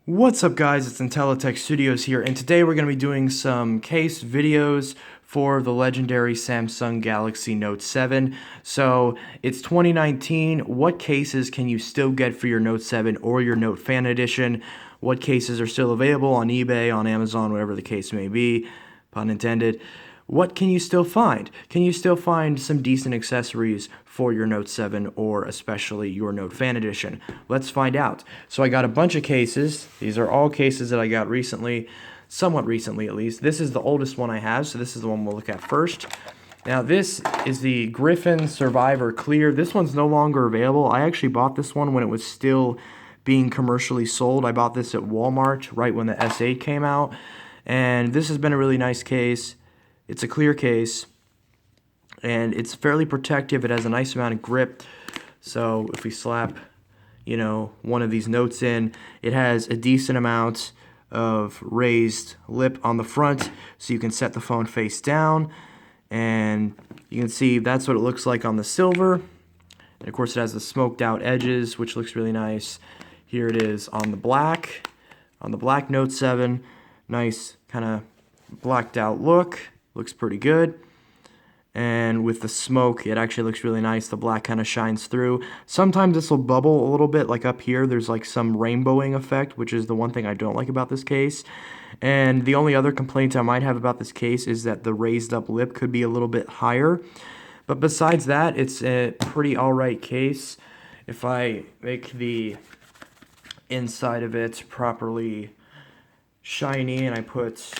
What's up guys, it's Intellitech Studios here, and today we're going to be doing some case videos for the legendary Samsung Galaxy Note 7. So, it's 2019, what cases can you still get for your Note 7 or your Note Fan Edition? What cases are still available on eBay, on Amazon, whatever the case may be, pun intended. What can you still find? Can you still find some decent accessories for your Note 7 or especially your Note Fan Edition? Let's find out. So I got a bunch of cases. These are all cases that I got recently, somewhat recently at least. This is the oldest one I have, so this is the one we'll look at first. Now this is the Griffin Survivor Clear. This one's no longer available. I actually bought this one when it was still being commercially sold. I bought this at Walmart right when the S8 came out, and this has been a really nice case. It's a clear case, and it's fairly protective. It has a nice amount of grip. So if we slap, one of these notes in, it has a decent amount of raised lip on the front, so you can set the phone face down, and you can see that's what it looks like on the silver. And of course it has the smoked out edges, which looks really nice. Here it is on the black Note 7. Nice kind of blacked out look. Looks pretty good. And with the smoke, it actually looks really nice. The black kind of shines through. Sometimes this will bubble a little bit, like up here. There's like some rainbowing effect, which is the one thing I don't like about this case. And the only other complaint I might have about this case is that the raised up lip could be a little bit higher. But besides that, it's a pretty alright case. If I make the inside of it properly shiny and I put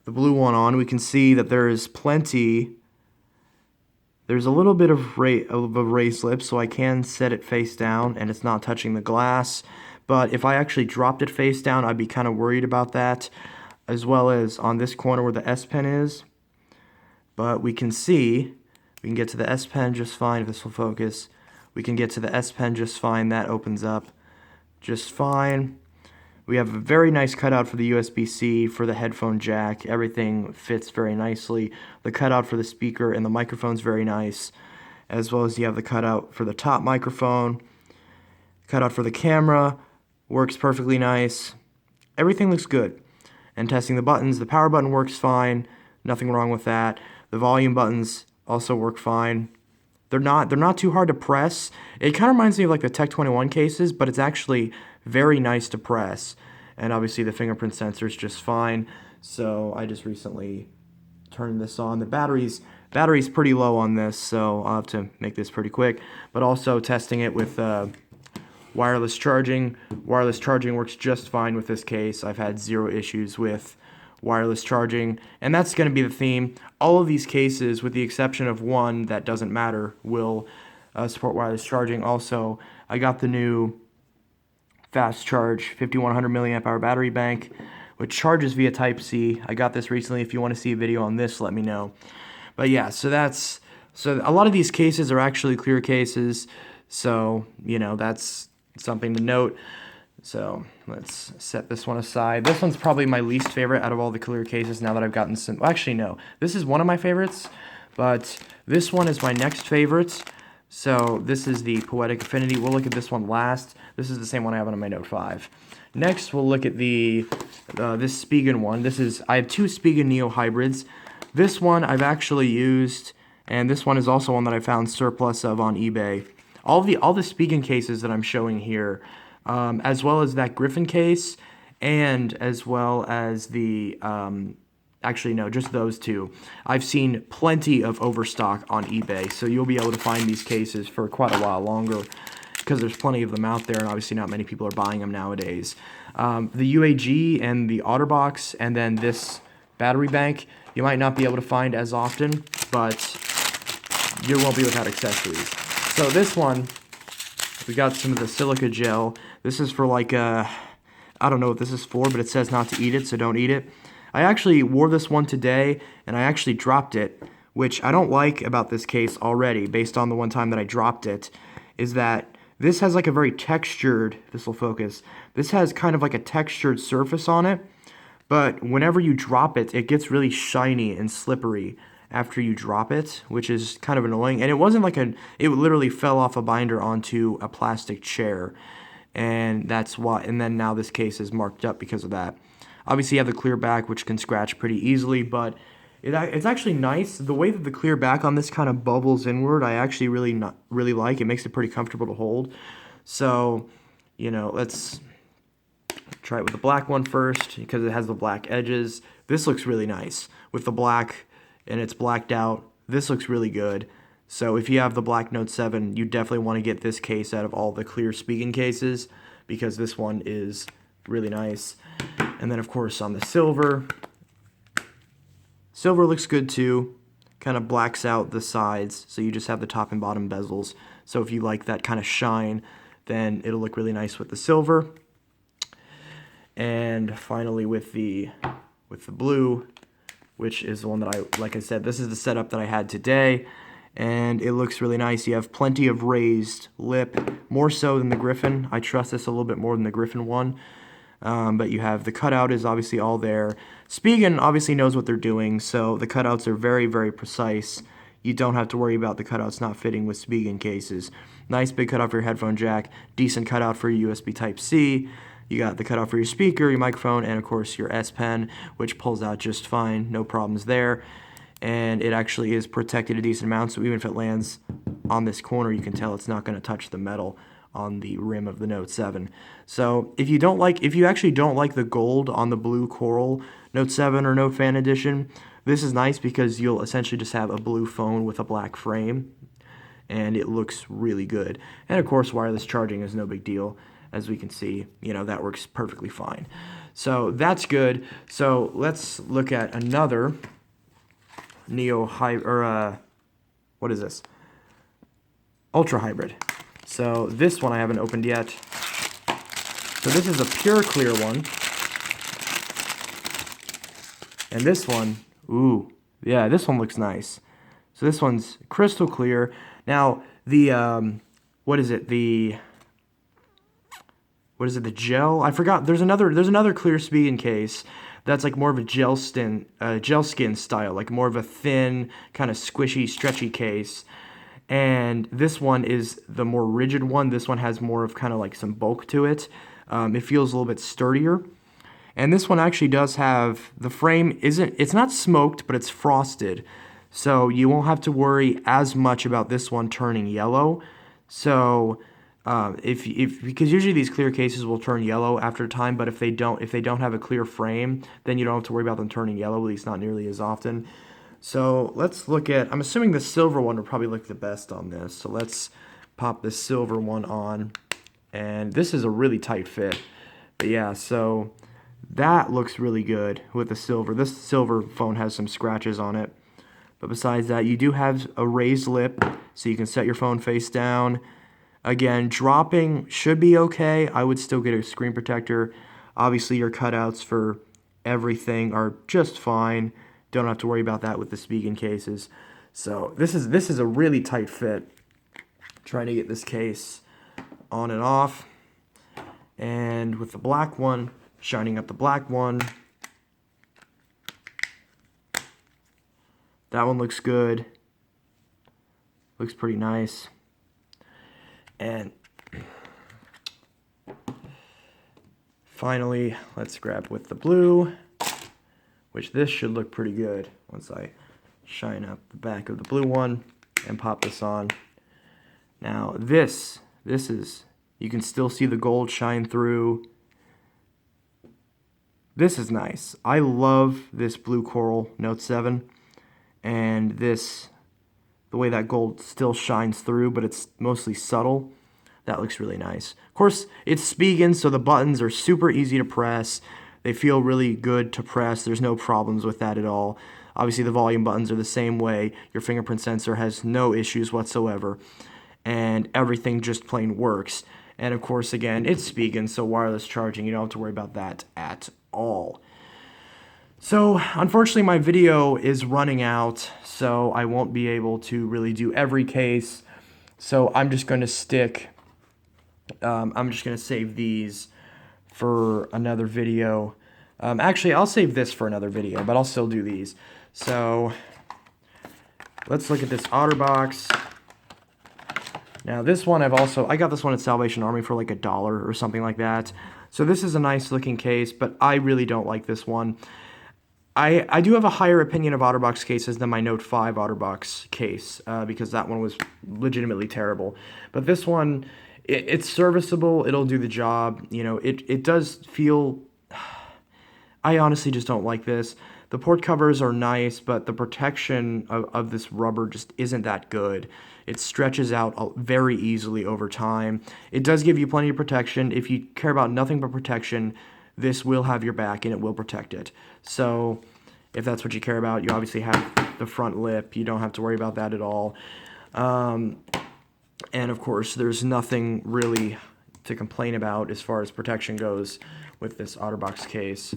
the blue one on, we can see that there's a little bit of a raised lip, so I can set it face down and it's not touching the glass. But if I actually dropped it face down, I'd be kind of worried about that, as well as on this corner where the S Pen is. But we can get to the S Pen just fine. If this will focus, we can get to the S Pen just fine. That opens up just fine. We have a very nice cutout for the USB-C, for the headphone jack. Everything fits very nicely. The cutout for the speaker and the microphone's very nice, as well as you have the cutout for the top microphone. Cutout for the camera works perfectly nice. Everything looks good. And testing the buttons, the power button works fine. Nothing wrong with that. The volume buttons also work fine. They're not too hard to press. It kind of reminds me of like the Tech 21 cases, but it's actually very nice to press. And obviously the fingerprint sensor is just fine. So I just recently turned this on. The battery's pretty low on this, so I'll have to make this pretty quick. But also testing it with wireless charging. Wireless charging works just fine with this case. I've had zero issues with wireless charging, and that's going to be the theme. All of these cases, with the exception of one that doesn't matter, will support wireless charging. Also, I got the new fast charge 5100 milliamp hour battery bank, which charges via Type-C. I got this recently. If you want to see a video on this, let me know. But yeah, so a lot of these cases are actually clear cases, so that's something to note. So let's set this one aside. This one's probably my least favorite out of all the clear cases now that I've gotten some. Well, actually, no. This is one of my favorites, but this one is my next favorite. So this is the Poetic Affinity. We'll look at this one last. This is the same one I have on my Note 5. Next, we'll look at this Spigen one. I have two Spigen Neo hybrids. This one I've actually used, and this one is also one that I found surplus of on eBay. All the Spigen cases that I'm showing here, as well as that Griffin case, and as well as the, actually no, just those two. I've seen plenty of overstock on eBay, so you'll be able to find these cases for quite a while longer, because there's plenty of them out there, and obviously not many people are buying them nowadays. The UAG and the OtterBox, and then this battery bank, you might not be able to find as often, but you won't be without accessories. So this one, we got some of the silica gel. This is for like I don't know what this is for, but it says not to eat it, so don't eat it. I actually wore this one today, and I actually dropped it, which I don't like about this case already, based on the one time that I dropped it, is that this has like a very textured, this will focus, this has kind of like a textured surface on it, but whenever you drop it, it gets really shiny and slippery after you drop it, which is kind of annoying. And it wasn't like it literally fell off a binder onto a plastic chair. and that's why. And then now this case is marked up because of that. Obviously, you have the clear back, which can scratch pretty easily, but it's actually nice. The way that the clear back on this kind of bubbles inward, I actually really like. It makes it pretty comfortable to hold. So, you know, let's try it with the black one first because it has the black edges. This looks really nice with the black, and it's blacked out. This looks really good. So if you have the black Note 7, you definitely want to get this case out of all the clear Spigen cases because this one is really nice. And then, of course, on the silver looks good too. Kind of blacks out the sides, so you just have the top and bottom bezels. So if you like that kind of shine, then it'll look really nice with the silver. And finally with the blue, which is the one that like I said, this is the setup that I had today, and it looks really nice. You have plenty of raised lip, more so than the Griffin. I trust this a little bit more than the Griffin one. But you have the cutout is obviously all there. Spigen obviously knows what they're doing, so the cutouts are very, very precise. You don't have to worry about the cutouts not fitting with Spigen cases. Nice big cutout for your headphone jack, decent cutout for your USB Type-C. You got the cutout for your speaker, your microphone, and of course your S Pen, which pulls out just fine, no problems there. And it actually is protected a decent amount, so even if it lands on this corner, you can tell it's not going to touch the metal on the rim of the Note 7. So if you actually don't like the gold on the blue coral Note 7 or Note Fan Edition, this is nice because you'll essentially just have a blue phone with a black frame, and it looks really good. And of course, wireless charging is no big deal. As we can see, you know, that works perfectly fine. So that's good. So let's look at another Neo Hybrid, or what is this? Ultra Hybrid. So this one I haven't opened yet. So this is a pure clear one. And this one, ooh, yeah, this one looks nice. So this one's crystal clear. Now, the, what is it, the gel? I forgot. There's another clear Spigen case that's like more of a gel skin style, like more of a thin, kind of squishy, stretchy case. And this one is the more rigid one. This one has more of kind of like some bulk to it. It feels a little bit sturdier. And this one actually does have, the frame it's not smoked, but it's frosted. So you won't have to worry as much about this one turning yellow. So because usually these clear cases will turn yellow after time, but if they don't have a clear frame, then you don't have to worry about them turning yellow, at least not nearly as often. So let's look at, I'm assuming the silver one will probably look the best on this. So let's pop this silver one on. And this is a really tight fit. But yeah, so that looks really good with the silver. This silver phone has some scratches on it. But besides that, you do have a raised lip, so you can set your phone face down. Again, dropping should be okay. I would still get a screen protector. Obviously, your cutouts for everything are just fine. Don't have to worry about that with the Spigen cases. So this is a really tight fit. Trying to get this case on and off. And with the black one, shining up the black one. That one looks good. Looks pretty nice. And finally, let's grab with the blue, which this should look pretty good once I shine up the back of the blue one and pop this on. Now this is, you can still see the gold shine through. This is nice. I love this blue coral Note 7, and this, the way that gold still shines through, but it's mostly subtle. That looks really nice. Of course, it's Spigen, so the buttons are super easy to press. They feel really good to press. There's no problems with that at all. Obviously, the volume buttons are the same way. Your fingerprint sensor has no issues whatsoever. And everything just plain works. And of course, again, it's Spigen, so wireless charging, you don't have to worry about that at all. So, unfortunately, my video is running out, so I won't be able to really do every case. So I'm just going to save these for another video. Actually, I'll save this for another video, but I'll still do these. So let's look at this OtterBox. Now this one I got this one at Salvation Army for like $1 or something like that. So this is a nice looking case, but I really don't like this one. I do have a higher opinion of OtterBox cases than my Note 5 OtterBox case, because that one was legitimately terrible. But this one, it's serviceable, it'll do the job, you know, it does feel... I honestly just don't like this. The port covers are nice, but the protection of this rubber just isn't that good. It stretches out very easily over time. It does give you plenty of protection. If you care about nothing but protection, this will have your back and it will protect it. So if that's what you care about, you obviously have the front lip. You don't have to worry about that at all. And of course, there's nothing really to complain about as far as protection goes with this OtterBox case.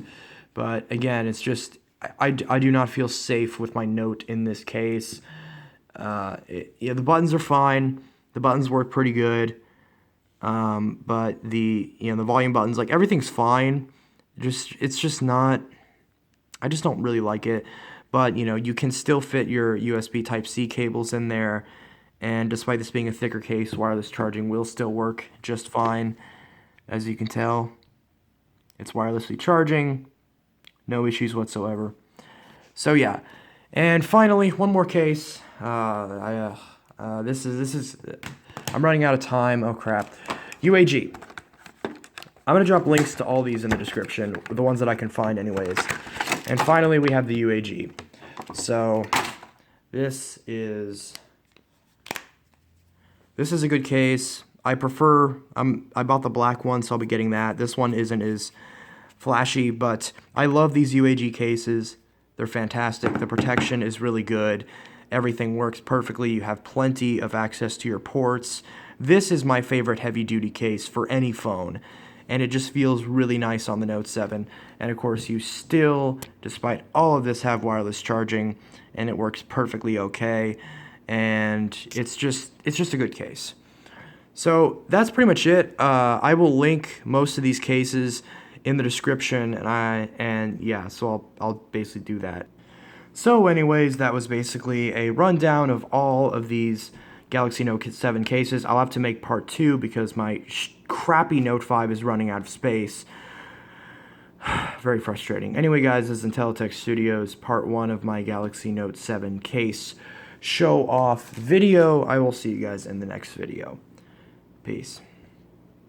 But again, it's just, I do not feel safe with my Note in this case. Yeah, the buttons are fine. The buttons work pretty good. But the volume buttons, like, everything's fine. It's just not, I just don't really like it. But, you know, you can still fit your USB Type-C cables in there. And despite this being a thicker case, wireless charging will still work just fine. As you can tell, it's wirelessly charging. No issues whatsoever. So yeah, and finally, one more case. This is. I'm running out of time. Oh crap. UAG. I'm gonna drop links to all these in the description, the ones that I can find, anyways. And finally, we have the UAG. So this is a good case. I bought the black one, so I'll be getting that. This one isn't as flashy, but I love these UAG cases. They're fantastic. The protection is really good. Everything works perfectly. You have plenty of access to your ports. This is my favorite heavy-duty case for any phone, and it just feels really nice on the Note 7. And of course, you still, despite all of this, have wireless charging, and it works perfectly okay. And it's just a good case. So that's pretty much it. I will link most of these cases in the description, and yeah, so I'll basically do that. So anyways, that was basically a rundown of all of these Galaxy Note 7 cases. I'll have to make part 2 because my crappy Note 5 is running out of space. Very frustrating. Anyway, guys, this is Intelitech Studios, part 1 of my Galaxy Note 7 case show off video. I will see you guys in the next video. Peace.